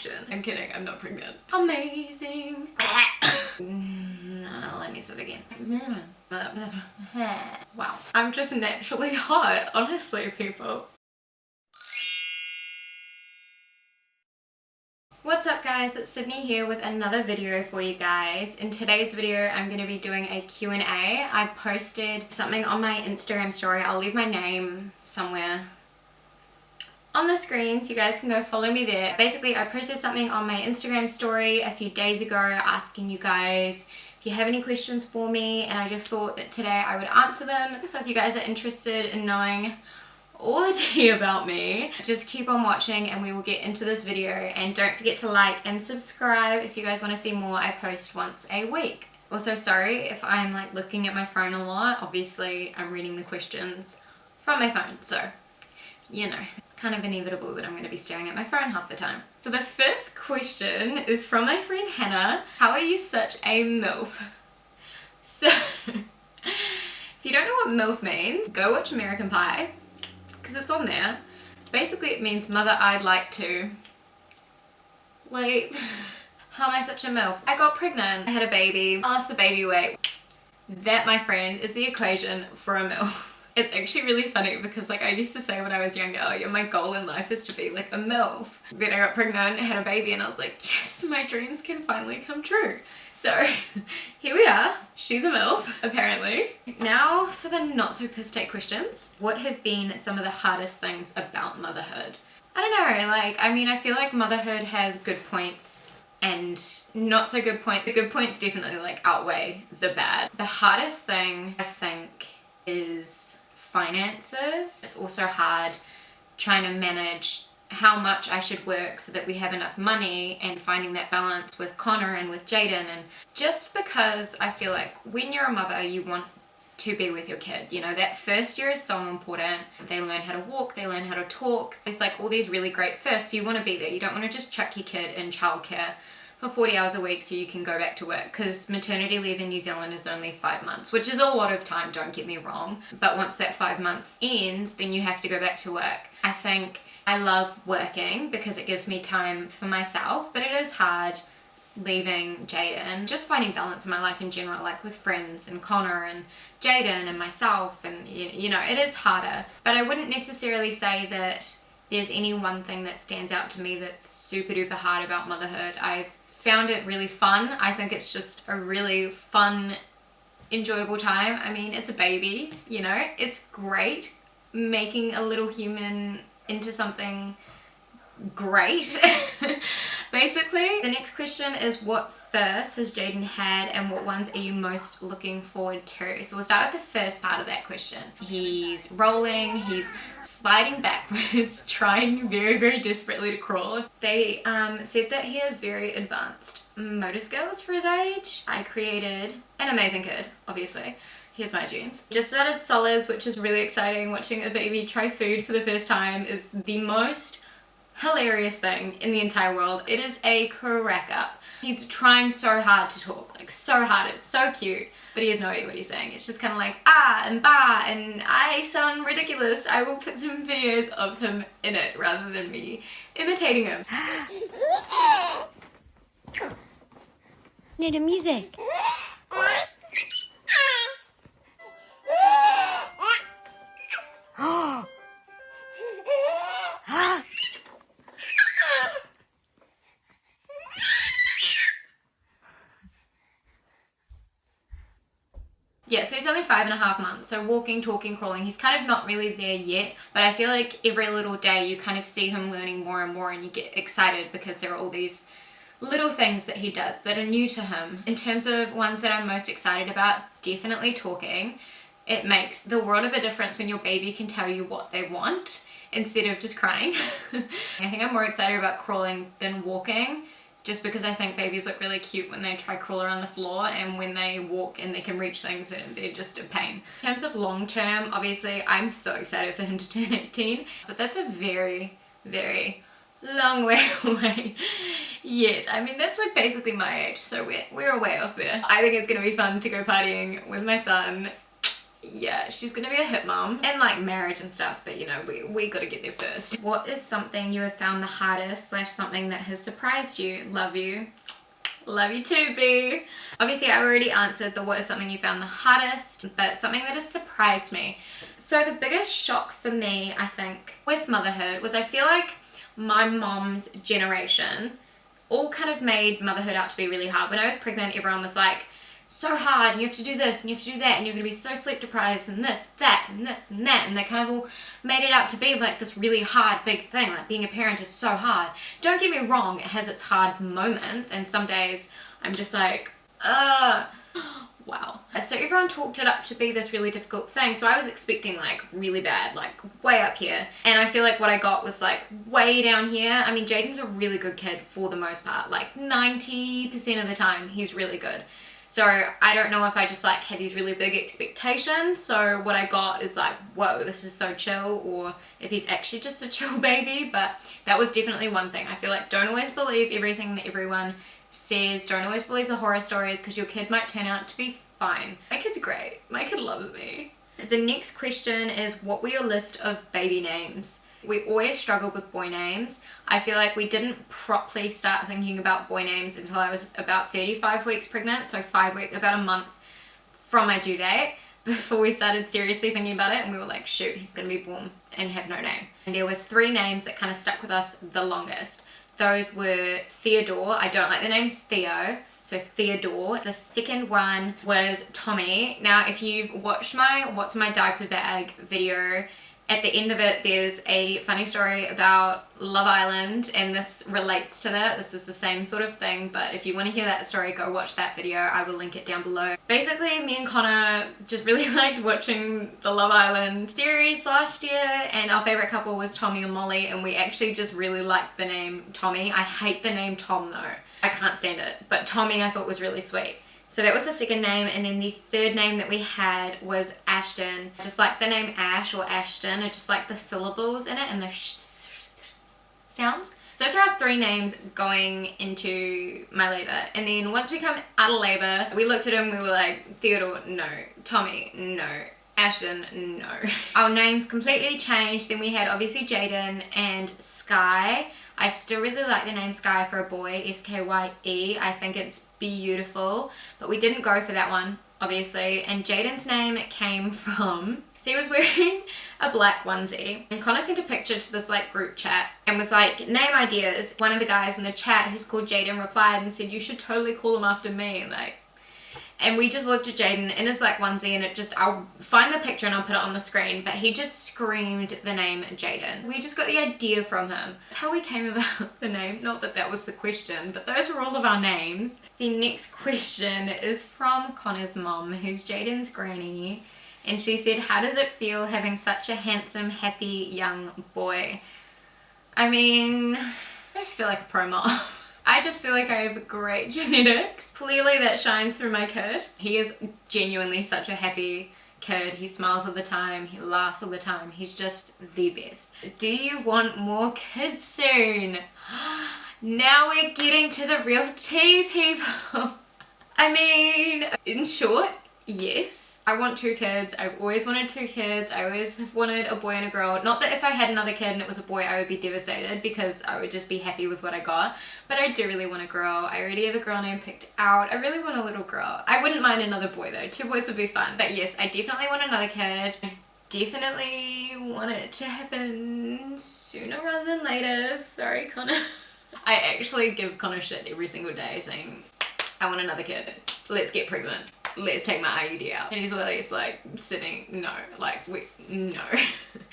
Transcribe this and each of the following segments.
reaction. I'm kidding, I'm not pregnant. Amazing. No, let me start again. Wow, I'm just naturally hot, honestly, people. What's up guys, it's Sydney here with another video for you guys. In today's video I'm going to be doing a Q&A. I posted something on my Instagram story. I'll leave my name somewhere on the screen so you guys can go follow me there. Basically I posted something on my Instagram story a few days ago asking you guys if you have any questions for me, and I just thought that today I would answer them. So if you guys are interested in knowing all the tea about me, just keep on watching and we will get into this video. And don't forget to like and subscribe if you guys want to see more. I post once a week. Also, sorry if I'm like looking at my phone a lot. Obviously I'm reading the questions from my phone, so you know, kind of inevitable that I'm going to be staring at my phone half the time. So the first question is from my friend Hannah. How are you such a MILF? So if you don't know what MILF means, go watch American Pie, because it's on there. Basically it means mother I'd like to. Wait, how am I such a MILF? I got pregnant, I had a baby, I lost the baby weight. That, my friend, is the equation for a MILF. It's actually really funny because like I used to say when I was younger, oh yeah, my goal in life is to be like a MILF. Then I got pregnant, had a baby, and I was like, yes, my dreams can finally come true. So here we are, she's a MILF, apparently. Now for the not so piss take questions. What have been some of the hardest things about motherhood? I don't know, like, I mean, I feel like motherhood has good points and not so good points. The good points definitely like outweigh the bad. The hardest thing, I think, is finances. It's also hard trying to manage how much I should work so that we have enough money, and finding that balance with Connor and with Jayden. And just because I feel like when you're a mother you want to be with your kid, you know, that first year is so important. They learn how to walk, they learn how to talk. There's like all these really great firsts, so you want to be there. You don't want to just chuck your kid in childcare for 40 hours a week so you can go back to work, because maternity leave in New Zealand is only 5 months, which is a lot of time, don't get me wrong, but once that 5 month ends then you have to go back to work. I think I love working because it gives me time for myself, but it is hard leaving Jayden, just finding balance in my life in general, like with friends and Connor and Jayden and myself, and you know, it is harder. But I wouldn't necessarily say that there's any one thing that stands out to me that's super duper hard about motherhood. I've found it really fun. I think it's just a really fun, enjoyable time. I mean, it's a baby, you know, it's great making a little human into something great. Basically. The next question is, what first has Jayden had and what ones are you most looking forward to? So we'll start with the first part of that question. He's rolling, he's sliding backwards, trying very, very desperately to crawl. They said that he has very advanced motor skills for his age. I created an amazing kid, obviously. Here's my genes. Just started solids, which is really exciting. Watching a baby try food for the first time is the most hilarious thing in the entire world. It is a crack up. He's trying so hard to talk, like so hard. It's so cute, but he has no idea what he's saying. It's just kind of like ah and bah, and I sound ridiculous. I will put some videos of him in it rather than me imitating him. No, the music. Yeah, so he's only 5.5 months, so walking, talking, crawling, he's kind of not really there yet, but I feel like every little day you kind of see him learning more and more, and you get excited because there are all these little things that he does that are new to him. In terms of ones that I'm most excited about, definitely talking. It makes the world of a difference when your baby can tell you what they want instead of just crying. I think I'm more excited about crawling than walking, just because I think babies look really cute when they try crawl around the floor, and when they walk and they can reach things, and they're just a pain. In terms of long term, obviously I'm so excited for him to turn 18, but that's a very, very long way away yet. I mean, that's like basically my age, so we're a way off there. I think it's gonna be fun to go partying with my son yeah, she's gonna be a hip mom and like marriage and stuff, but you know, we gotta get there first. What is something you have found the hardest / something that has surprised you? Love you. Love you too, boo. Obviously I already answered the what is something you found the hardest, but something that has surprised me. So the biggest shock for me, I think, with motherhood was I feel like my mom's generation all kind of made motherhood out to be really hard. When I was pregnant, everyone was like, so hard, and you have to do this and you have to do that, and you're going to be so sleep deprived and this, that, and this and that, and they kind of all made it out to be like this really hard big thing, like being a parent is so hard. Don't get me wrong, it has its hard moments, and some days I'm just like, wow. So everyone talked it up to be this really difficult thing, so I was expecting like really bad, like way up here, and I feel like what I got was like way down here. I mean, Jayden's a really good kid for the most part, like 90% of the time he's really good. So I don't know if I just like had these really big expectations, so what I got is like, whoa, this is so chill, or if he's actually just a chill baby. But that was definitely one thing. I feel like don't always believe everything that everyone says, don't always believe the horror stories, because your kid might turn out to be fine. My kid's great, my kid loves me. The next question is, what were your list of baby names? We always struggled with boy names. I feel like we didn't properly start thinking about boy names until I was about 35 weeks pregnant, so 5 weeks, about a month from my due date, before we started seriously thinking about it, and we were like, shoot, he's gonna be born and have no name. And there were 3 names that kind of stuck with us the longest. Those were Theodore. I don't like the name Theo, so Theodore. The second one was Tommy. Now, if you've watched my What's My Diaper Bag video, at the end of it there's a funny story about Love Island, and this relates to that. This is the same sort of thing, but if you want to hear that story, go watch that video. I will link it down below. Basically, me and Connor just really liked watching the Love Island series last year, and our favorite couple was Tommy and Molly, and we actually just really liked the name Tommy. I hate the name Tom though. I can't stand it, but Tommy I thought was really sweet. So that was the second name, and then the third name that we had was Ashton. Just like the name Ash or Ashton, I just like the syllables in it and the sounds. So those are our 3 names going into my labour. And then once we come out of labour, we looked at them, we were like, Theodore, no. Tommy, no. Ashton, no. Our names completely changed. Then we had obviously Jayden and Sky. I still really like the name Sky for a boy, S-K-Y-E. I think it's beautiful, but we didn't go for that one, obviously. And Jayden's name came from, so he was wearing a black onesie, and Connor sent a picture to this like group chat and was like, name ideas. One of the guys in the chat who's called Jayden replied and said, you should totally call him after me. And we just looked at Jayden in his black onesie, and it just, I'll find the picture and I'll put it on the screen, but he just screamed the name Jayden. We just got the idea from him. That's how we came about the name. Not that that was the question, but those were all of our names. The next question is from Connor's mom, who's Jayden's granny, and she said, how does it feel having such a handsome, happy young boy? I mean, I just feel like a pro mom. I just feel like I have great genetics. Clearly that shines through my kid. He is genuinely such a happy kid. He smiles all the time. He laughs all the time. He's just the best. Do you want more kids soon? Now we're getting to the real tea, people. I mean, in short, yes. I want 2 kids. I've always wanted 2 kids. I always have wanted a boy and a girl. Not that if I had another kid and it was a boy I would be devastated, because I would just be happy with what I got. But I do really want a girl. I already have a girl name picked out. I really want a little girl. I wouldn't mind another boy though. 2 boys would be fun. But yes, I definitely want another kid. I definitely want it to happen sooner rather than later. Sorry, Connor. I actually give Connor shit every single day saying, I want another kid. Let's get pregnant. Let's take my IUD out. And he's always like sitting, no, no.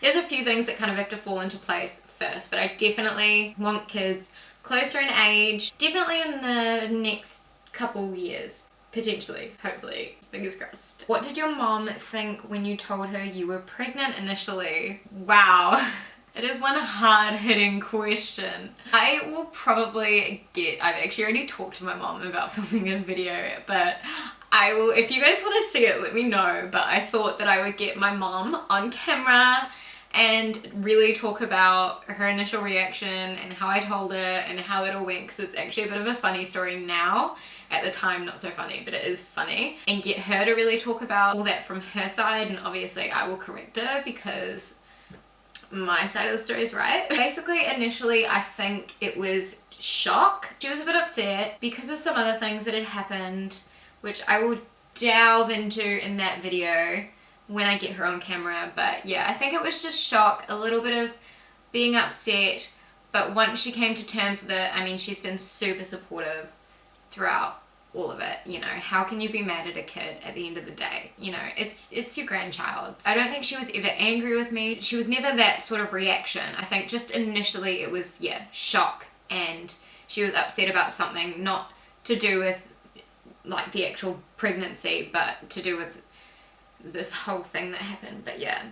There's a few things that kind of have to fall into place first, but I definitely want kids closer in age, definitely in the next couple years, potentially, hopefully, fingers crossed. What did your mom think when you told her you were pregnant initially? Wow. It is one hard-hitting question. I will probably I've actually already talked to my mom about filming this video, but I will, if you guys want to see it, let me know. But I thought that I would get my mom on camera and really talk about her initial reaction and how I told her and how it all went, because it's actually a bit of a funny story now. At the time, not so funny, but it is funny. And get her to really talk about all that from her side, and obviously I will correct her because my side of the story is right. Basically, initially, I think it was shock. She was a bit upset because of some other things that had happened, which I will delve into in that video when I get her on camera. But yeah, I think it was just shock, a little bit of being upset, but once she came to terms with it, I mean, she's been super supportive throughout all of it. You know, how can you be mad at a kid at the end of the day? You know, it's your grandchild. I don't think she was ever angry with me. She was never that sort of reaction. I think just initially it was, yeah, shock, and she was upset about something, not to do with like the actual pregnancy, but to do with this whole thing that happened. But yeah,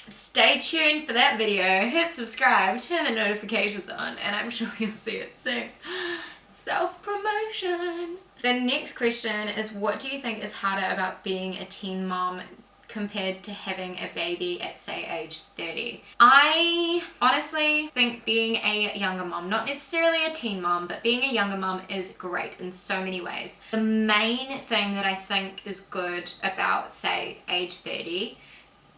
stay tuned for that video, hit subscribe, turn the notifications on, and I'm sure you'll see it soon. Self-promotion. The next question is, what do you think is harder about being a teen mom compared to having a baby at, say, age 30? I honestly think being a younger mom, not necessarily a teen mom, but being a younger mom is great in so many ways. The main thing that I think is good about, say, age 30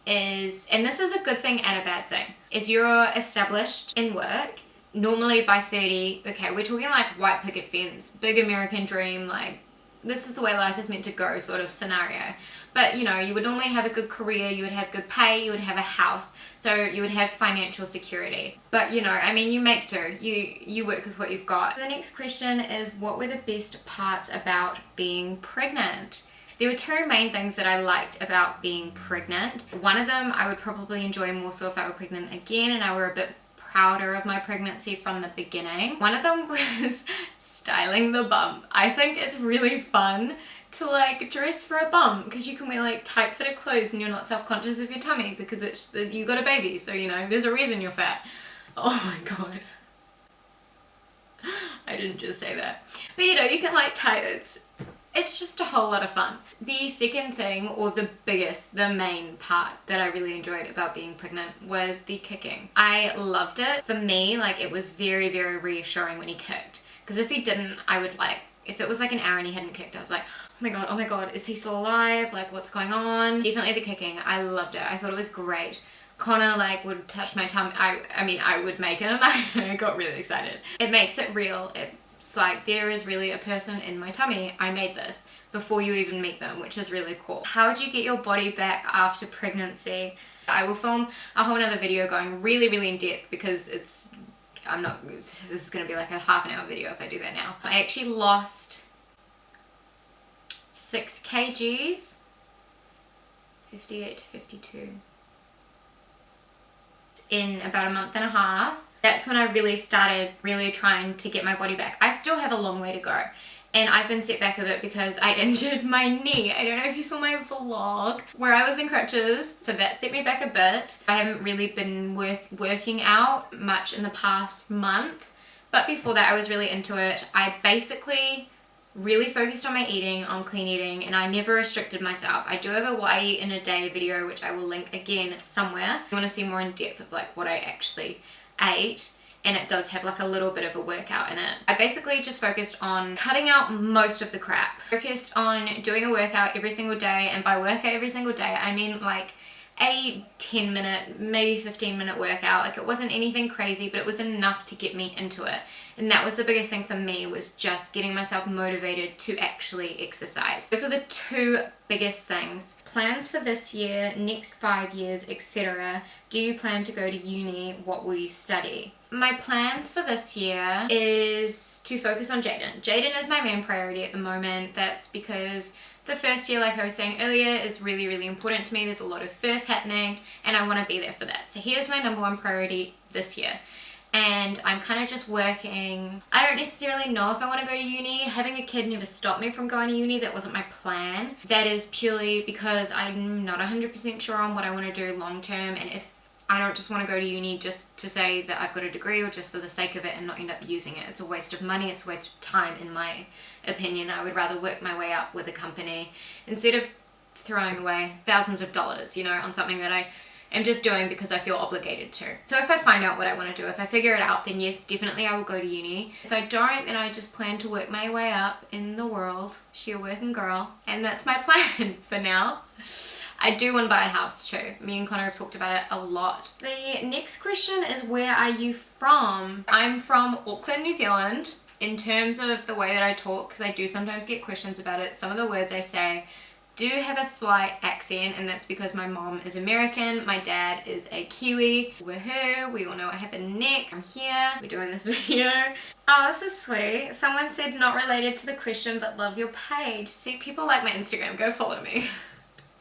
is, and this is a good thing and a bad thing, is you're established in work. Normally by 30, okay, we're talking like white picket fence, big American dream, like this is the way life is meant to go sort of scenario. But you know, you would normally have a good career, you would have good pay, you would have a house, so you would have financial security. But you know, I mean, you make do, you work with what you've got. The next question is, what were the best parts about being pregnant? There were two main things that I liked about being pregnant. One of them I would probably enjoy more so if I were pregnant again and I were a bit prouder of my pregnancy from the beginning. One of them was styling the bump. I think it's really fun to like dress for a bump because you can wear like tight fitted clothes and you're not self-conscious of your tummy because it's you got a baby, so you know there's a reason you're fat. Oh my god, I didn't just say that. But you know, you can like tie it. It's just a whole lot of fun. The second thing, or the biggest, the main part that I really enjoyed about being pregnant was the kicking. I loved it. For me, like, it was very, very reassuring when he kicked. Because if he didn't, I would like, if it was like an hour and he hadn't kicked, I was like, oh my god, is he still alive? Like, what's going on? Definitely the kicking. I loved it. I thought it was great. Connor like would touch my tummy. I mean, I would make him. I got really excited. It makes it real. It's like there is really a person in my tummy. I made this before you even meet them, which is really cool. How would you get your body back after pregnancy? I will film a whole nother video going really, really in depth because this is gonna be like a half an hour video if I do that now. I actually lost 6 kgs, 58 to 52, in about a month and a half. That's when I really started trying to get my body back. I still have a long way to go. And I've been set back a bit because I injured my knee. I don't know if you saw my vlog where I was in crutches. So that set me back a bit. I haven't really been working out much in the past month. But before that I was really into it. I basically really focused on my eating, on clean eating, and I never restricted myself. I do have a what I eat in a day video, which I will link again somewhere. If you want to see more in depth of like what I actually ate, and it does have like a little bit of a workout in it. I basically just focused on cutting out most of the crap. Focused on doing a workout every single day, and by workout every single day I mean like a 10-minute, maybe 15-minute workout. Like, it wasn't anything crazy, but it was enough to get me into it. And that was the biggest thing for me, was just getting myself motivated to actually exercise. Those are the two biggest things. Plans for this year, next 5 years, etc. Do you plan to go to uni? What will you study? My plans for this year is to focus on Jayden. Jayden is my main priority at the moment. That's because the first year, like I was saying earlier, is really, really important to me. There's a lot of firsts happening and I want to be there for that. So here's my #1 priority this year. And I'm kind of just working. I don't necessarily know if I want to go to uni. Having a kid never stopped me from going to uni. That wasn't my plan. That is purely because I'm not 100% sure on what I want to do long term, and if I don't just want to go to uni just to say that I've got a degree or just for the sake of it and not end up using it. It's a waste of money, it's a waste of time in my opinion. I would rather work my way up with a company instead of throwing away thousands of dollars, you know, on something that I am just doing because I feel obligated to. So if I find out what I want to do, if I figure it out, then yes, definitely I will go to uni. If I don't, then I just plan to work my way up in the world. She a working girl. And that's my plan for now. I do want to buy a house too. Me and Connor have talked about it a lot. The next question is, where are you from? I'm from Auckland, New Zealand. In terms of the way that I talk, because I do sometimes get questions about it, some of the words I say do have a slight accent, and that's because my mom is American, my dad is a Kiwi. Woohoo, we all know what happened next. I'm here, we're doing this video. Oh, this is sweet. Someone said not related to the question but love your page. See, people like my Instagram, go follow me.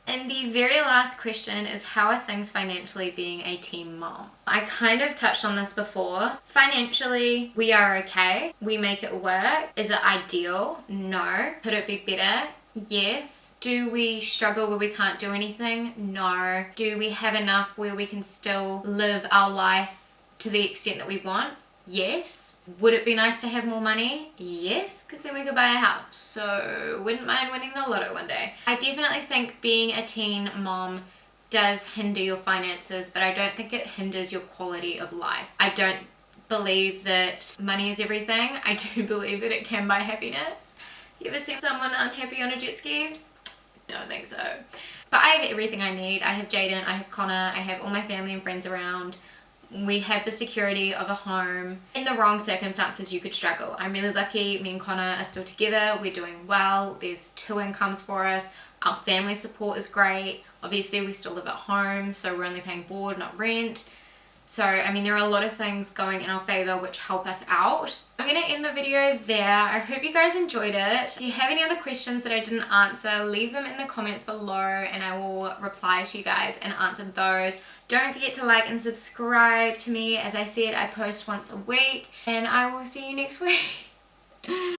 And the very last question is, how are things financially being a teen mom? I kind of touched on this before. Financially, we are okay. We make it work. Is it ideal? No. Could it be better? Yes. Do we struggle where we can't do anything? No. Do we have enough where we can still live our life to the extent that we want? Yes. Would it be nice to have more money? Yes, because then we could buy a house. So wouldn't mind winning the lotto one day. I definitely think being a teen mom does hinder your finances, but I don't think it hinders your quality of life. I don't believe that money is everything. I do believe that it can buy happiness. You ever seen someone unhappy on a jet ski? Don't think so. But I have everything I need. I have Jayden, I have Connor, I have all my family and friends around. We have the security of a home. In the wrong circumstances, you could struggle. I'm really lucky. Me and Connor are still together. We're doing well. There's 2 incomes for us. Our family support is great. Obviously, we still live at home, so we're only paying board, not rent. So, I mean, there are a lot of things going in our favor which help us out. I'm going to end the video there. I hope you guys enjoyed it. If you have any other questions that I didn't answer, leave them in the comments below and I will reply to you guys and answer those. Don't forget to like and subscribe to me. As I said, I post once a week and I will see you next week.